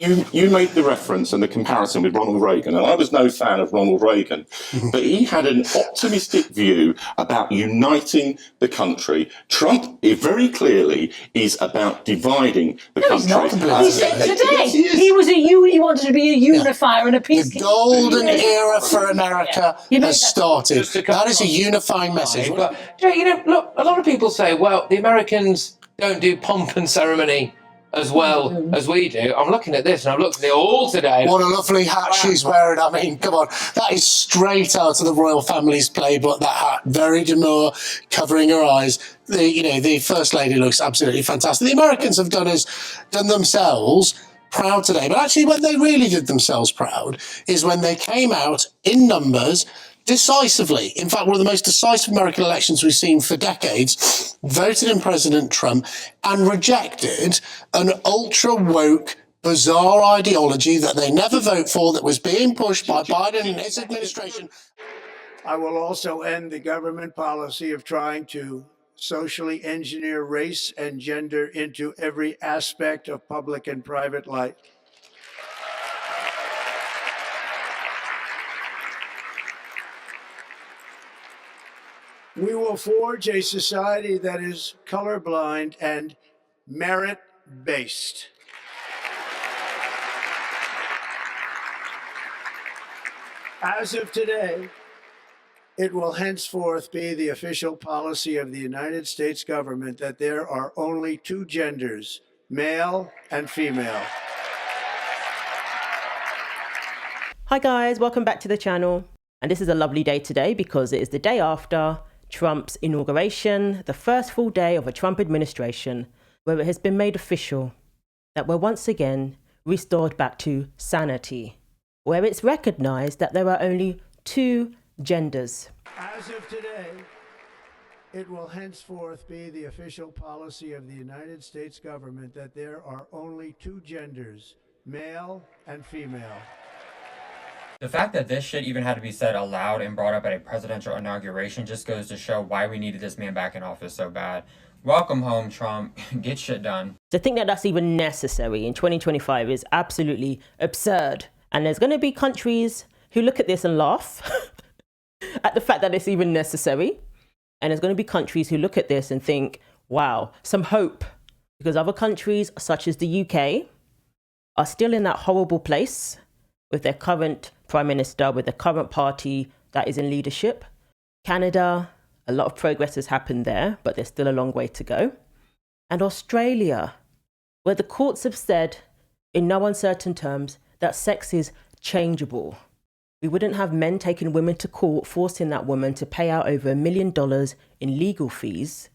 You made the reference and the comparison with Ronald Reagan, and I was no fan of Ronald Reagan, but he had an optimistic view about uniting the country. Trump, very clearly, is about dividing the country. He's not. He said today he wanted to be a unifier and a peacekeeper. The golden era for America has started. That is a unifying message. But look, a lot of people say, well, the Americans don't do pomp and ceremony as well as we do. I'm looking at this and I've looked at it all today. What a lovely hat she's wearing. I mean, come on. That is straight out of the royal family's playbook, that hat. Very demure, covering her eyes. The First Lady looks absolutely fantastic. The Americans have done themselves proud today. But actually, when they really did themselves proud is when they came out in numbers decisively. In fact, one of the most decisive American elections we've seen for decades, voted in President Trump and rejected an ultra-woke, bizarre ideology that they never vote for, that was being pushed by Biden and his administration. I will also end the government policy of trying to socially engineer race and gender into every aspect of public and private life. We will forge a society that is colorblind and merit-based. As of today, it will henceforth be the official policy of the United States government that there are only two genders, male and female. Hi guys, welcome back to the channel. And this is a lovely day today because it is the day after Trump's inauguration, the first full day of a Trump administration, where it has been made official that we're once again restored back to sanity, where it's recognized that there are only two genders. As of today, it will henceforth be the official policy of the United States government that there are only two genders, male and female. The fact that this shit even had to be said aloud and brought up at a presidential inauguration just goes to show why we needed this man back in office so bad. Welcome home, Trump. Get shit done. To think that that's even necessary in 2025 is absolutely absurd. And there's going to be countries who look at this and laugh at the fact that it's even necessary. And there's going to be countries who look at this and think, wow, some hope. Because other countries, such as the UK, are still in that horrible place with their current prime minister, with the current party that is in leadership. Canada, a lot of progress has happened there, but there's still a long way to go. And Australia, where the courts have said, in no uncertain terms, that sex is changeable. We wouldn't have men taking women to court, forcing that woman to pay out over $1 million in legal fees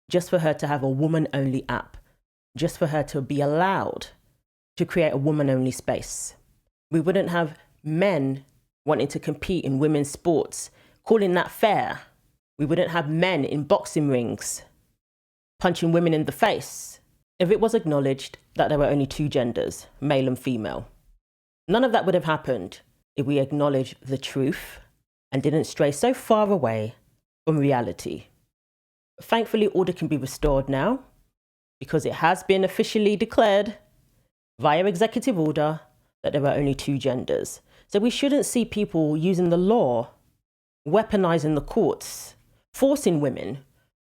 just for her to have a woman-only app, just for her to be allowed to create a woman-only space. We wouldn't have men wanting to compete in women's sports, calling that fair. We wouldn't have men in boxing rings punching women in the face if it was acknowledged that there were only two genders, male and female. None of that would have happened if we acknowledged the truth and didn't stray so far away from reality. But thankfully, order can be restored now because it has been officially declared via executive order that there are only two genders. So we shouldn't see people using the law, weaponizing the courts, forcing women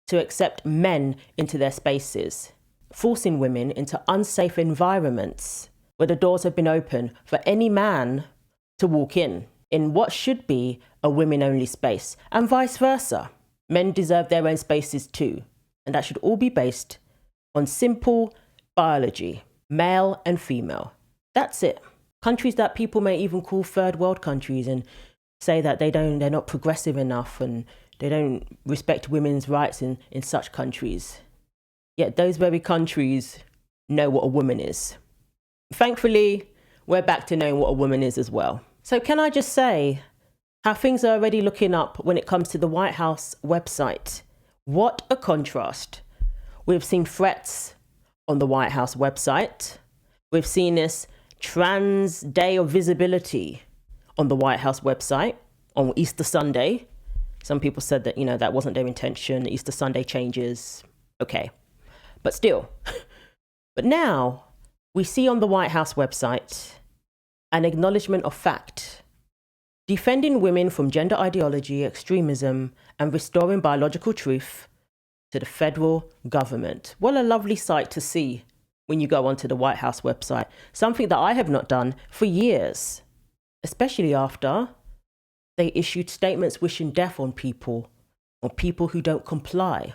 to accept men into their spaces, forcing women into unsafe environments where the doors have been open for any man to walk in what should be a women-only space, and vice versa. Men deserve their own spaces too, and that should all be based on simple biology, male and female. That's it. Countries that people may even call third world countries and say that they're not progressive enough and they don't respect women's rights in such countries. Yet those very countries know what a woman is. Thankfully, we're back to knowing what a woman is as well. So can I just say how things are already looking up when it comes to the White House website? What a contrast. We've seen threats on the White House website. We've seen this Trans Day of Visibility on the White House website on Easter Sunday. Some people said that, that wasn't their intention. Easter Sunday changes. Okay. But still. But now We see on the White House website an acknowledgement of fact, defending women from gender ideology, extremism, and restoring biological truth to the federal government. What a lovely sight to see when you go onto the White House website. Something that I have not done for years, especially after they issued statements wishing death on people who don't comply,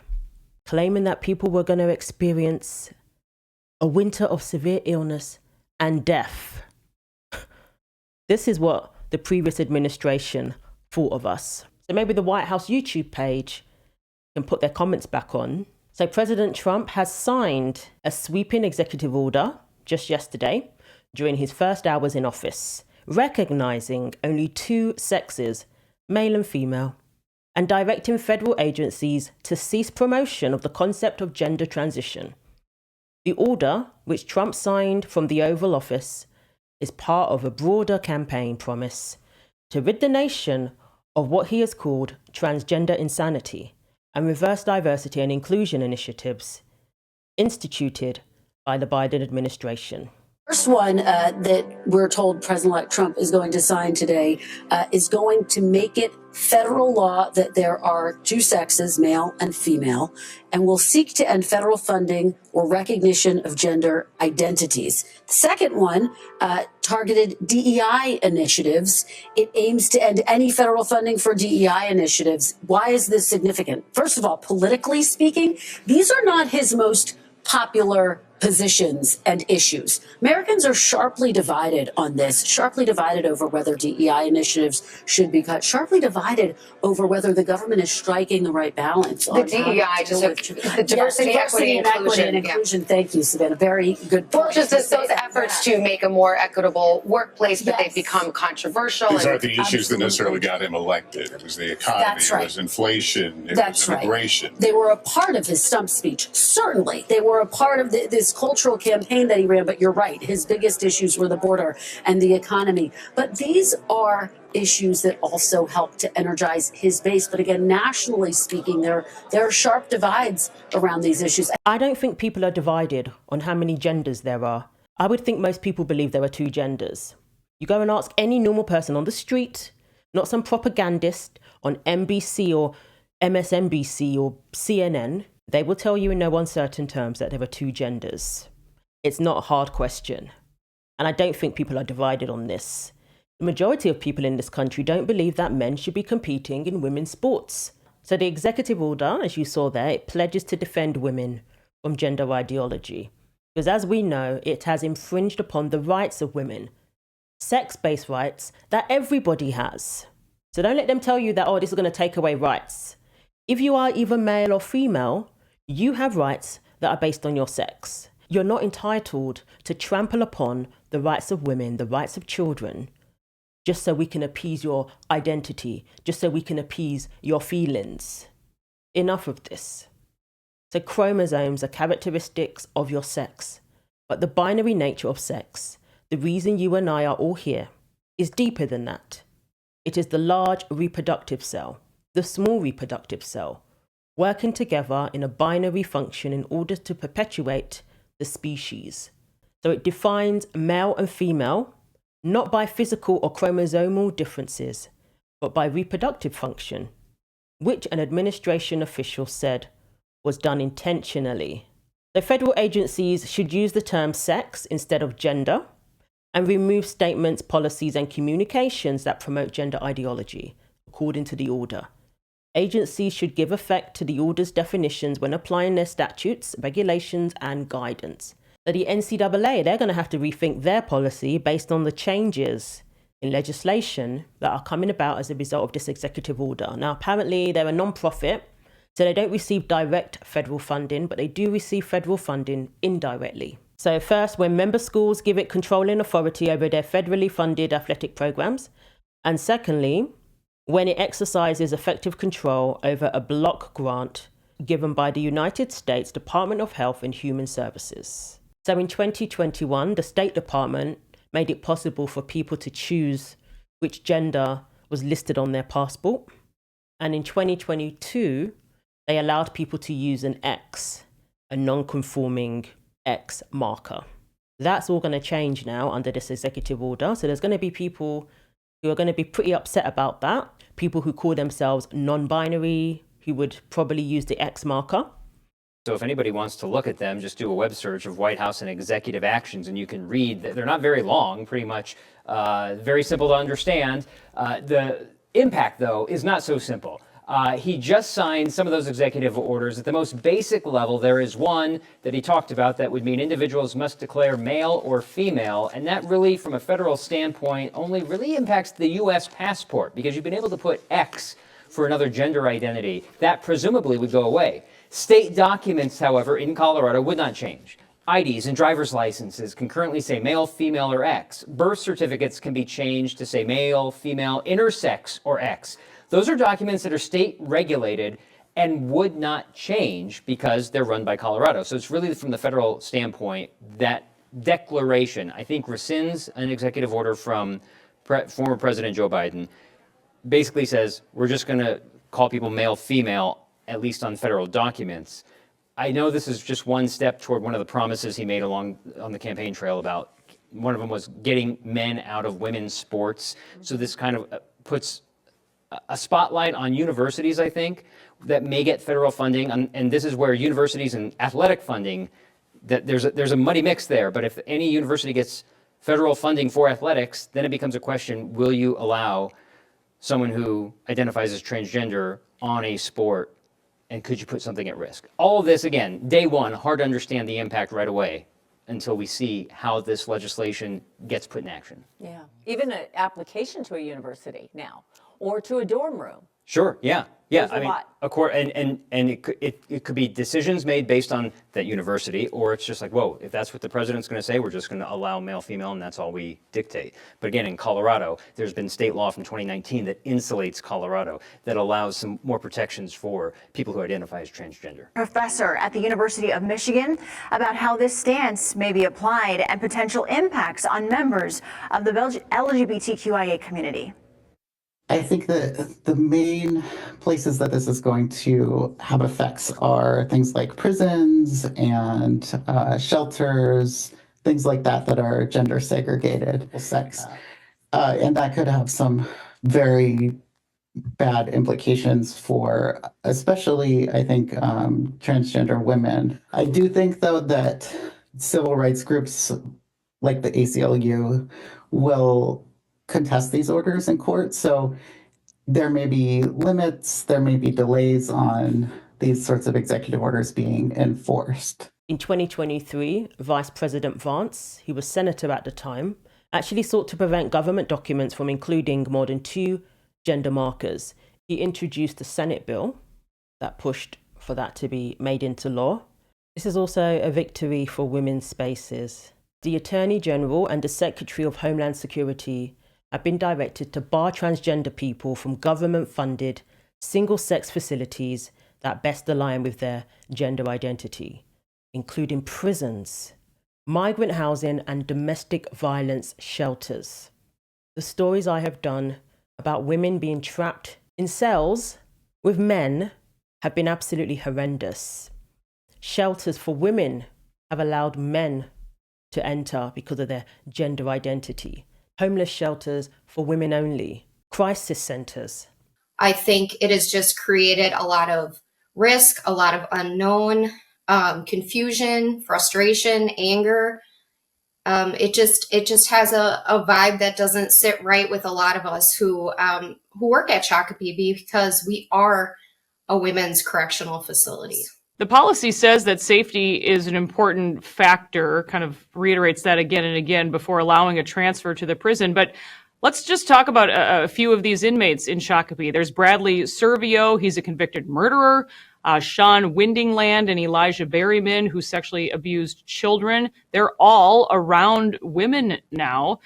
claiming that people were going to experience a winter of severe illness and death. This is what the previous administration thought of us. So maybe the White House YouTube page can put their comments back on. So President Trump has signed a sweeping executive order just yesterday during his first hours in office, recognizing only two sexes, male and female, and directing federal agencies to cease promotion of the concept of gender transition. The order, which Trump signed from the Oval Office, is part of a broader campaign promise to rid the nation of what he has called transgender insanity and reverse diversity and inclusion initiatives instituted by the Biden administration. First one that we're told President-elect Trump is going to sign today is going to make it federal law that there are two sexes, male and female, and will seek to end federal funding or recognition of gender identities. The second one targeted DEI initiatives. It aims to end any federal funding for DEI initiatives. Why is this significant? First of all, politically speaking, these are not his most popular positions and issues. Americans are sharply divided on this, sharply divided over whether DEI initiatives should be cut, sharply divided over whether the government is striking the right balance. The DEI, the diversity, equity, and inclusion. Thank you, Savannah. Very good point. Well, just as those efforts to make a more equitable workplace, but they've become controversial. These aren't the issues that necessarily got him elected. It was the economy, it was inflation, it was immigration. They were a part of his stump speech. Certainly, they were a part of this cultural campaign that he ran, but you're right. His biggest issues were the border and the economy. But these are issues that also help to energize his base. But again, nationally speaking, there are sharp divides around these issues. I don't think people are divided on how many genders there are. I would think most people believe there are two genders. You go and ask any normal person on the street, not some propagandist on NBC or MSNBC or CNN, they will tell you in no uncertain terms that there are two genders. It's not a hard question. And I don't think people are divided on this. The majority of people in this country don't believe that men should be competing in women's sports. So the executive order, as you saw there, it pledges to defend women from gender ideology. Because as we know, it has infringed upon the rights of women, sex-based rights that everybody has. So don't let them tell you that, oh, this is going to take away rights. If you are either male or female, you have rights that are based on your sex. You're not entitled to trample upon the rights of women, the rights of children, just so we can appease your identity, just so we can appease your feelings. Enough of this. So chromosomes are characteristics of your sex, but the binary nature of sex, the reason you and I are all here, is deeper than that. It is the large reproductive cell, the small reproductive cell, working together in a binary function in order to perpetuate the species. So it defines male and female, not by physical or chromosomal differences, but by reproductive function, which an administration official said was done intentionally. The federal agencies should use the term sex instead of gender and remove statements, policies, and communications that promote gender ideology, according to the order. Agencies should give effect to the order's definitions when applying their statutes, regulations, and guidance. So the NCAA, they're going to have to rethink their policy based on the changes in legislation that are coming about as a result of this executive order. Now, apparently, they're a non-profit, so they don't receive direct federal funding, but they do receive federal funding indirectly. So first, when member schools give it controlling authority over their federally funded athletic programs, and secondly, when it exercises effective control over a block grant given by the United States Department of Health and Human Services. So in 2021, the State Department made it possible for people to choose which gender was listed on their passport. And in 2022, they allowed people to use an X, a non-conforming X marker. That's all going to change now under this executive order. So there's going to be people who are going to be pretty upset about that. People who call themselves non-binary, who would probably use the X marker. So if anybody wants to look at them, just do a web search of White House and executive actions, and you can read that they're not very long, pretty much very simple to understand. The impact, though, is not so simple. He just signed some of those executive orders. At the most basic level, there is one that he talked about that would mean individuals must declare male or female. And that really, from a federal standpoint, only really impacts the U.S. passport, because you've been able to put X for another gender identity. That presumably would go away. State documents, however, in Colorado would not change. IDs and driver's licenses can currently say male, female, or X. Birth certificates can be changed to say male, female, intersex, or X. Those are documents that are state regulated and would not change because they're run by Colorado. So it's really from the federal standpoint, that declaration, I think, rescinds an executive order from former President Joe Biden. Basically says, we're just going to call people male, female, at least on federal documents. I know this is just one step toward one of the promises he made on the campaign trail about, one of them was getting men out of women's sports. So this kind of puts a spotlight on universities, I think, that may get federal funding. And this is where universities and athletic funding, that there's a muddy mix there. But if any university gets federal funding for athletics, then it becomes a question, will you allow someone who identifies as transgender on a sport, and could you put something at risk? All of this, again, day one, hard to understand the impact right away until we see how this legislation gets put in action. Yeah, even an application to a university now, or to a dorm room. Sure, yeah. There's a lot. And it could be decisions made based on that university, or it's just like, whoa, if that's what the president's going to say, we're just going to allow male, female, and that's all we dictate. But again, in Colorado, there's been state law from 2019 that insulates Colorado, that allows some more protections for people who identify as transgender. Professor at the University of Michigan about how this stance may be applied and potential impacts on members of the LGBTQIA community. I think that the main places that this is going to have effects are things like prisons and shelters, things like that are gender segregated, sex. And that could have some very bad implications for, especially, I think, transgender women. I do think, though, that civil rights groups like the ACLU will contest these orders in court. So there may be limits, there may be delays on these sorts of executive orders being enforced. In 2023, Vice President Vance, who was senator at the time, actually sought to prevent government documents from including more than 2 gender markers. He introduced a Senate bill that pushed for that to be made into law. This is also a victory for women's spaces. The Attorney General and the Secretary of Homeland Security have been directed to bar transgender people from government-funded, single-sex facilities that best align with their gender identity, including prisons, migrant housing, and domestic violence shelters. The stories I have done about women being trapped in cells with men have been absolutely horrendous. Shelters for women have allowed men to enter because of their gender identity. Homeless shelters for women only, crisis centers. I think it has just created a lot of risk, a lot of unknown, confusion, frustration, anger. It just has a vibe that doesn't sit right with a lot of us who work at Shakopee, because we are a women's correctional facility. The policy says that safety is an important factor, kind of reiterates that again and again before allowing a transfer to the prison. But let's just talk about a few of these inmates in Shakopee. There's Bradley Servio, he's a convicted murderer. Sean Windingland and Elijah Berryman, who sexually abused children. They're all around women now.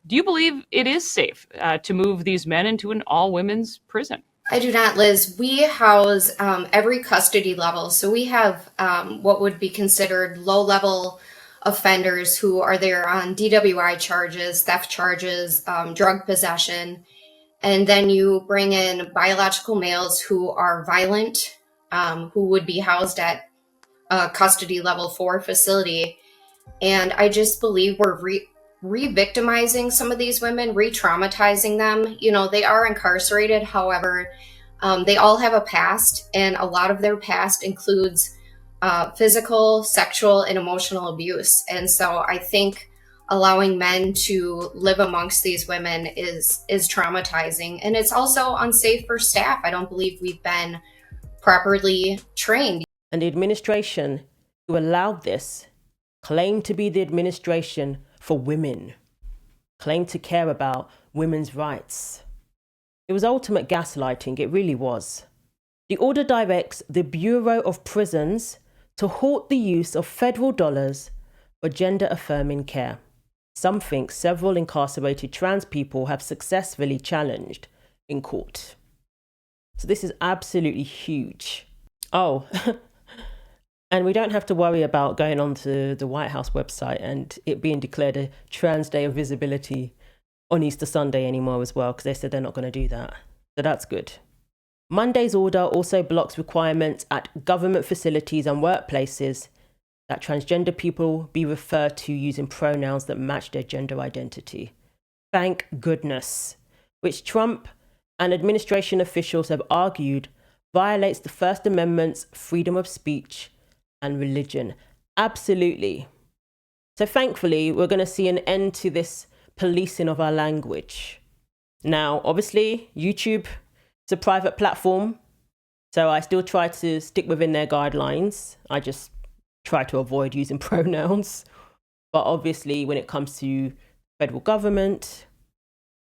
Do you believe it is safe to move these men into an all-women's prison? I do not, Liz. We house every custody level. So we have what would be considered low-level offenders who are there on DWI charges, theft charges, drug possession. And then you bring in biological males who are violent, who would be housed at a custody level 4 facility. And I just believe we're re-victimizing some of these women, re-traumatizing them. You know, they are incarcerated. However, they all have a past, and a lot of their past includes physical, sexual, and emotional abuse. And so I think allowing men to live amongst these women is traumatizing, and it's also unsafe for staff. I don't believe we've been properly trained. And the administration who allowed this claimed to be the administration for women, claimed to care about women's rights. It was ultimate gaslighting, it really was. The order directs the Bureau of Prisons to halt the use of federal dollars for gender-affirming care, something several incarcerated trans people have successfully challenged in court. So this is absolutely huge. Oh, and we don't have to worry about going onto the White House website and it being declared a Trans Day of Visibility on Easter Sunday anymore as well, because they said they're not going to do that. So that's good. Monday's order also blocks requirements at government facilities and workplaces that transgender people be referred to using pronouns that match their gender identity. Thank goodness. Which Trump and administration officials have argued violates the First Amendment's freedom of speech and religion. Absolutely. So thankfully, we're going to see an end to this policing of our language. Now, obviously, YouTube is a private platform, so I still try to stick within their guidelines. I just try to avoid using pronouns. But obviously, when it comes to federal government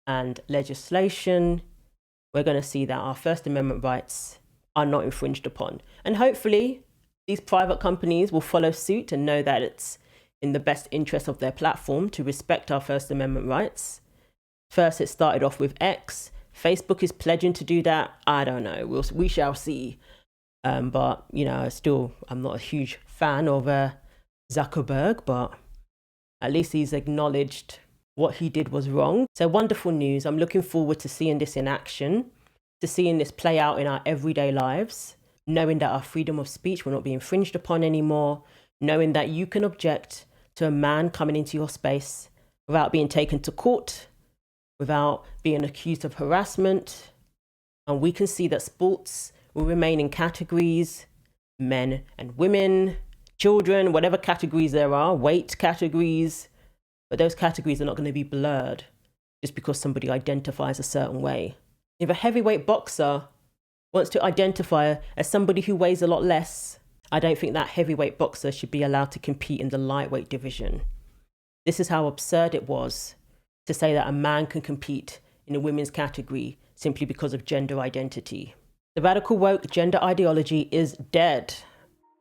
and legislation, we're going to see that our First Amendment rights are not infringed upon. And hopefully, these private companies will follow suit and know that it's in the best interest of their platform to respect our First Amendment rights. First, it started off with X. Facebook is pledging to do that. I don't know. We shall see. But, you know, I'm not a huge fan of Zuckerberg, but at least he's acknowledged what he did was wrong. So wonderful news. I'm looking forward to seeing this in action, to seeing this play out in our everyday lives, knowing that our freedom of speech will not be infringed upon anymore, knowing that you can object to a man coming into your space without being taken to court, without being accused of harassment. And we can see that sports will remain in categories, men and women, children, whatever categories there are, weight categories, but those categories are not going to be blurred just because somebody identifies a certain way. If a heavyweight boxer wants to identify as somebody who weighs a lot less, I don't think that heavyweight boxer should be allowed to compete in the lightweight division. This is how absurd it was to say that a man can compete in a women's category simply because of gender identity. The radical woke gender ideology is dead.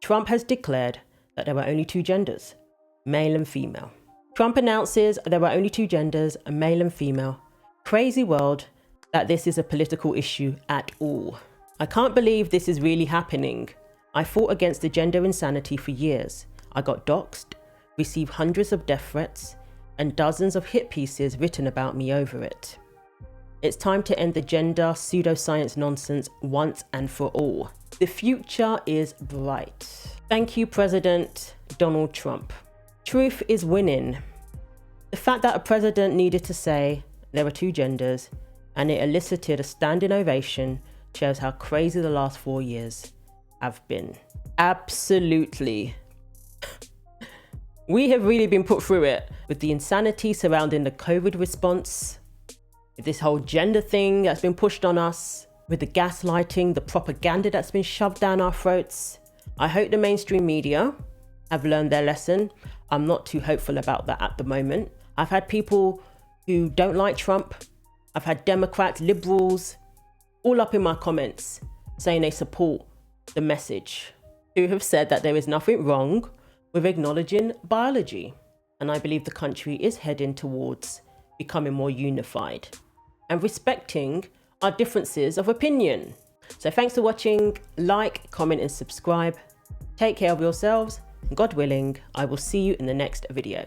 Trump has declared that there are only two genders, male and female. Trump announces there are only two genders, male and female. Crazy world that this is a political issue at all. I can't believe this is really happening. I fought against the gender insanity for years. I got doxxed, received hundreds of death threats, and dozens of hit pieces written about me over it. It's time to end the gender pseudoscience nonsense once and for all. The future is bright. Thank you, President Donald Trump. Truth is winning. The fact that a president needed to say there are two genders and it elicited a standing ovation shows how crazy the last 4 years have been. Absolutely. We have really been put through it with the insanity surrounding the COVID response, with this whole gender thing that's been pushed on us, with the gaslighting, the propaganda that's been shoved down our throats. I hope the mainstream media have learned their lesson. I'm not too hopeful about that at the moment. I've had people who don't like Trump. I've had Democrats, liberals, all up in my comments saying they support the message, who have said that there is nothing wrong with acknowledging biology. And I believe the country is heading towards becoming more unified and respecting our differences of opinion. So thanks for watching. Like, comment and subscribe. Take care of yourselves. God willing, I will see you in the next video.